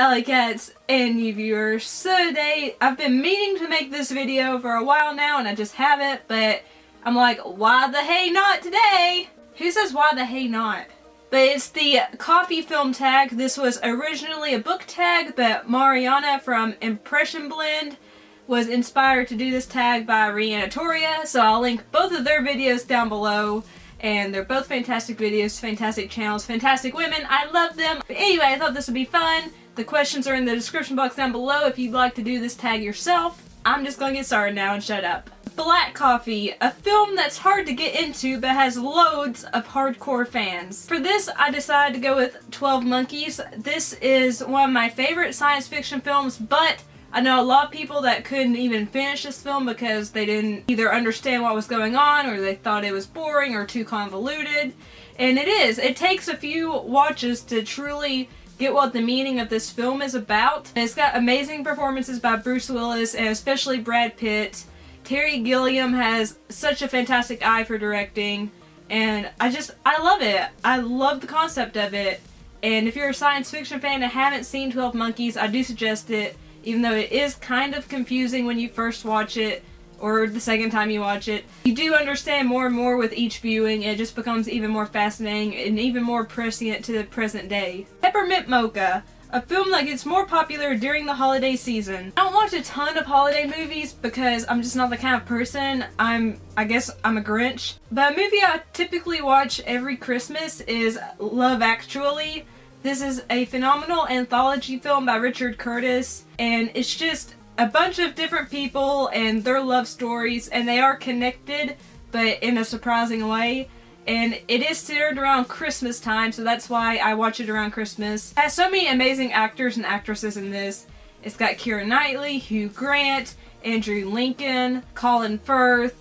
Alycats and you viewers. So today, I've been meaning to make this video for a while now and I just haven't, but I'm like, why the hey not today? Who says why the hey not? But it's the coffee film tag. This was originally a book tag, but Mariana from Impression Blend was inspired to do this tag by Rihanna Toria, so I'll link both of their videos down below. And they're both fantastic videos, fantastic channels, fantastic women. I love them. But anyway, I thought this would be fun. The questions are in the description box down below if you'd like to do this tag yourself. I'm just gonna get started now and shut up. Black Coffee, a film that's hard to get into but has loads of hardcore fans. For this, I decided to go with 12 Monkeys. This is one of my favorite science fiction films, but I know a lot of people that couldn't even finish this film because they didn't either understand what was going on or they thought it was boring or too convoluted. And it is. It takes a few watches to truly get what the meaning of this film is about. And it's got amazing performances by Bruce Willis and especially Brad Pitt. Terry Gilliam has such a fantastic eye for directing. And I love it. I love the concept of it. And if you're a science fiction fan and haven't seen 12 Monkeys, I do suggest it. Even though it is kind of confusing when you first watch it, or the second time you watch it, you do understand more and more with each viewing. It just becomes even more fascinating and even more prescient to the present day. Peppermint Mocha, a film that gets more popular during the holiday season. I don't watch a ton of holiday movies because I'm just not the kind of person. I guess I'm a Grinch. But a movie I typically watch every Christmas is Love Actually. This is a phenomenal anthology film by Richard Curtis, and it's just a bunch of different people and their love stories, and they are connected, but in a surprising way. And it is centered around Christmas time, so that's why I watch it around Christmas. It has so many amazing actors and actresses in this. It's got Keira Knightley, Hugh Grant, Andrew Lincoln, Colin Firth,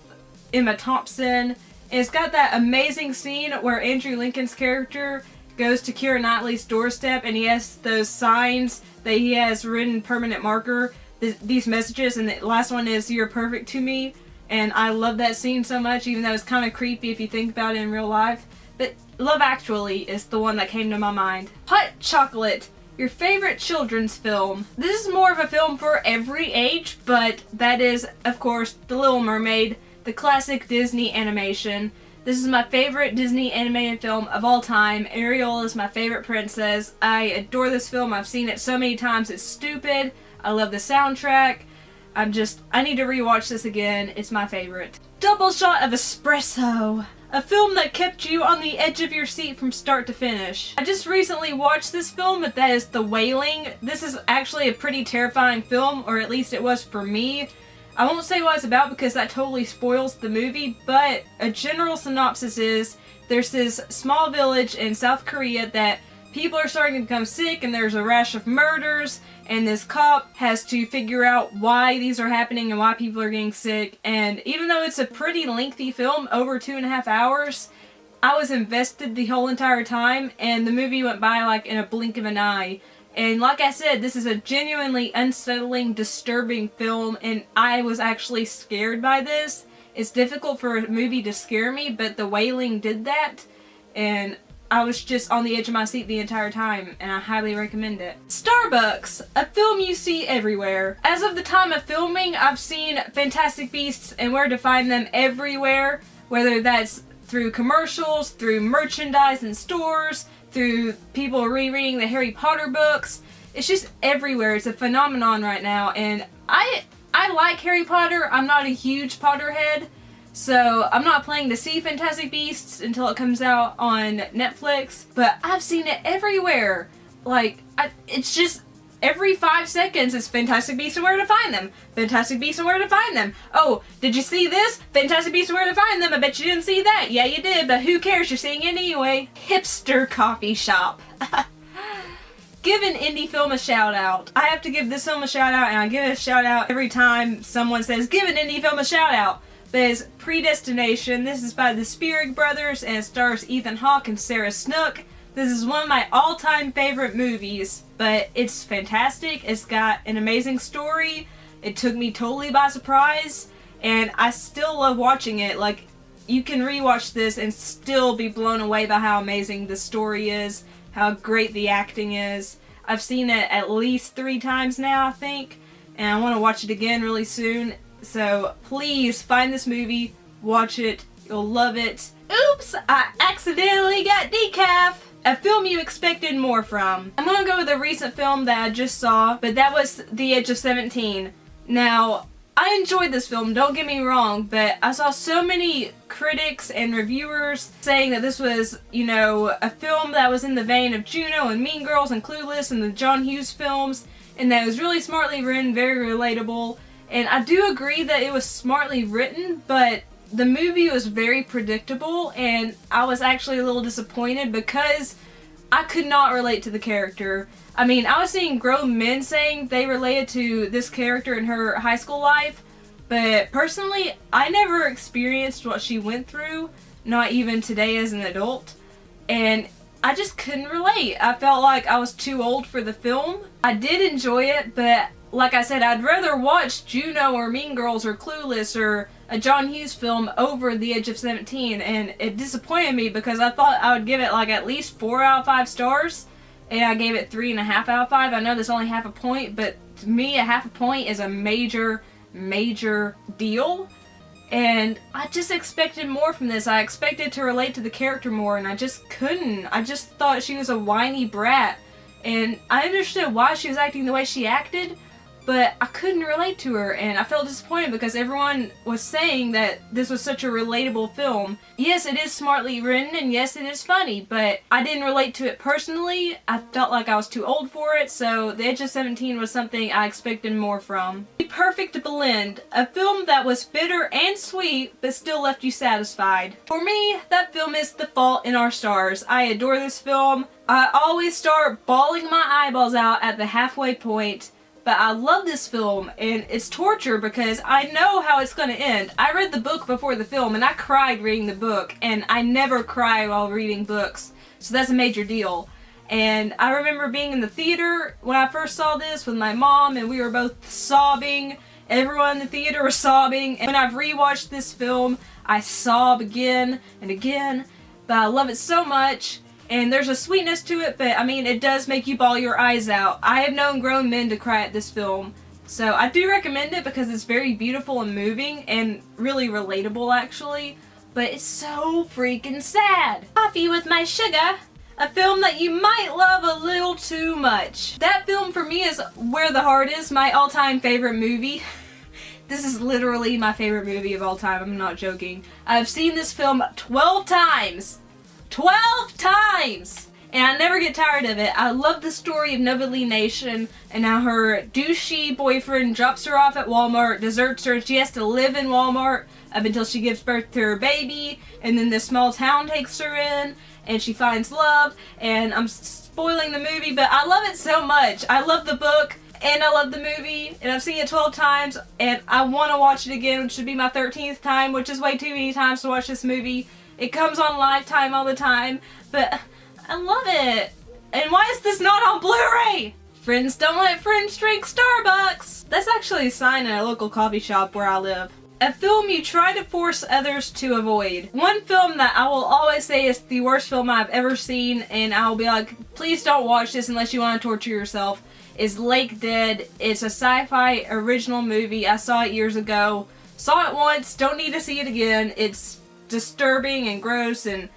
Emma Thompson. And it's got that amazing scene where Andrew Lincoln's character goes to Keira Knightley's doorstep and he has those signs that he has written permanent marker, these messages, and the last one is "You're perfect to me." And I love that scene so much, even though it's kind of creepy if you think about it in real life. But Love Actually is the one that came to my mind. Hot Chocolate, your favorite children's film. This is more of a film for every age, but that is, of course, The Little Mermaid, the classic Disney animation. This is my favorite Disney animated film of all time. Ariel is my favorite princess. I adore this film. I've seen it so many times. It's stupid. I love the soundtrack. I need to rewatch this again. It's my favorite. Double Shot of Espresso. A film that kept you on the edge of your seat from start to finish. I just recently watched this film, but that is The Wailing. This is actually a pretty terrifying film, or at least it was for me. I won't say what it's about because that totally spoils the movie, but a general synopsis is there's this small village in South Korea that people are starting to become sick and there's a rash of murders, and this cop has to figure out why these are happening and why people are getting sick. And even though it's a pretty lengthy film, over 2.5 hours, I was invested the whole entire time and the movie went by like in a blink of an eye. And like I said, this is a genuinely unsettling, disturbing film, and I was actually scared by this. It's difficult for a movie to scare me, but The Wailing did that, and I was just on the edge of my seat the entire time, and I highly recommend it. Starbucks, a film you see everywhere. As of the time of filming, I've seen Fantastic Beasts and Where to Find Them everywhere, whether that's through commercials, through merchandise in stores, through people rereading the Harry Potter books. It's just everywhere. It's a phenomenon right now, and I like Harry Potter. I'm not a huge Potterhead, so I'm not planning to see Fantastic Beasts until it comes out on Netflix, but I've seen it everywhere. Like, it's just every 5 seconds it's Fantastic Beasts and Where to Find Them. Fantastic Beasts and Where to Find Them. Oh, did you see this? Fantastic Beasts and Where to Find Them. I bet you didn't see that. Yeah, you did, but who cares? You're seeing it anyway. Hipster coffee shop. Give an indie film a shout out. I have to give this film a shout out, and I give it a shout out every time someone says, give an indie film a shout out. But it's Predestination. This is by the Spierig brothers, and it stars Ethan Hawke and Sarah Snook. This is one of my all-time favorite movies, but it's fantastic. It's got an amazing story. It took me totally by surprise, and I still love watching it. Like, you can rewatch this and still be blown away by how amazing the story is, how great the acting is. I've seen it at least 3 times now, I think, and I want to watch it again really soon. So please find this movie, watch it, you'll love it. Oops, I accidentally got decaf! A film you expected more from. I'm gonna go with a recent film that I just saw, but that was The Age of 17. Now, I enjoyed this film, don't get me wrong, but I saw so many critics and reviewers saying that this was, you know, a film that was in the vein of Juno and Mean Girls and Clueless and the John Hughes films, and that it was really smartly written, very relatable. And I do agree that it was smartly written, but the movie was very predictable, and I was actually a little disappointed because I could not relate to the character. I mean, I was seeing grown men saying they related to this character in her high school life, but personally, I never experienced what she went through, not even today as an adult, and I just couldn't relate. I felt like I was too old for the film. I did enjoy it, but like I said, I'd rather watch Juno or Mean Girls or Clueless or a John Hughes film over The Age of 17, and it disappointed me because I thought I would give it like at least 4 out of 5 stars, and I gave it 3.5 out of 5. I know that's only half a point, but to me a half a point is a major deal, and I just expected more from this. I expected to relate to the character more, and I just couldn't. I just thought she was a whiny brat, and I understood why she was acting the way she acted, but I couldn't relate to her, and I felt disappointed because everyone was saying that this was such a relatable film. Yes, it is smartly written, and yes, it is funny, but I didn't relate to it personally. I felt like I was too old for it, so The Age of 17 was something I expected more from. The Perfect Blend, a film that was bitter and sweet, but still left you satisfied. For me, that film is The Fault in Our Stars. I adore this film. I always start bawling my eyeballs out at the halfway point. But I love this film, and it's torture because I know how it's going to end. I read the book before the film, and I cried reading the book, and I never cry while reading books, so that's a major deal. And I remember being in the theater when I first saw this with my mom, and we were both sobbing. Everyone in the theater was sobbing, and when I've rewatched this film, I sob again and again, but I love it so much. And there's a sweetness to it, but I mean, it does make you bawl your eyes out. I have known grown men to cry at this film, so I do recommend it because it's very beautiful and moving and really relatable actually, but it's so freaking sad. Coffee with My Sugar, a film that you might love a little too much. That film for me is Where the Heart Is, my all-time favorite movie. This is literally my favorite movie of all time, I'm not joking. I've seen this film 12 times. 12 times! And I never get tired of it. I love the story of Predestination and how her douchey boyfriend drops her off at Walmart, deserts her, and she has to live in Walmart up until she gives birth to her baby, and then this small town takes her in, and she finds love, and I'm spoiling the movie, but I love it so much. I love the book, and I love the movie, and I've seen it 12 times, and I want to watch it again, which should be my 13th time, which is way too many times to watch this movie. It comes on Lifetime all the time, but I love it. And why is this not on Blu-ray? Friends don't let friends drink Starbucks. That's actually a sign in a local coffee shop where I live. A film you try to force others to avoid. One film that I will always say is the worst film I've ever seen, and I'll be like, please don't watch this unless you want to torture yourself, is Lake Dead. It's a sci-fi original movie. I saw it years ago. Saw it once, don't need to see it again. It's disturbing and gross and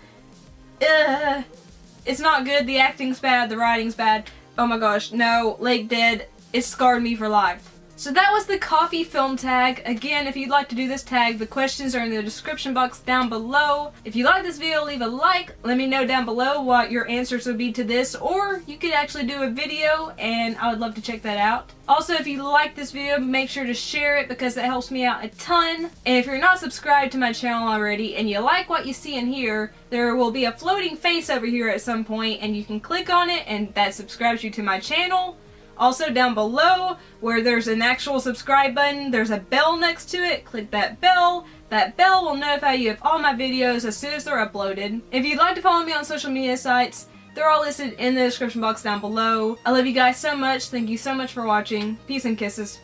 it's not good. The acting's bad, the writing's bad. Oh my gosh, no, Lake Dead, it scarred me for life. So that was the coffee film tag. Again, if you'd like to do this tag, the questions are in the description box down below. If you like this video, leave a like. Let me know down below what your answers would be to this, or you could actually do a video and I would love to check that out. Also, if you like this video, make sure to share it because that helps me out a ton. And if you're not subscribed to my channel already and you like what you see in here, there will be a floating face over here at some point and you can click on it and that subscribes you to my channel. Also down below, where there's an actual subscribe button, there's a bell next to it. Click that bell. That bell will notify you of all my videos as soon as they're uploaded. If you'd like to follow me on social media sites, they're all listed in the description box down below. I love you guys so much. Thank you so much for watching. Peace and kisses.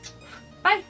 Bye!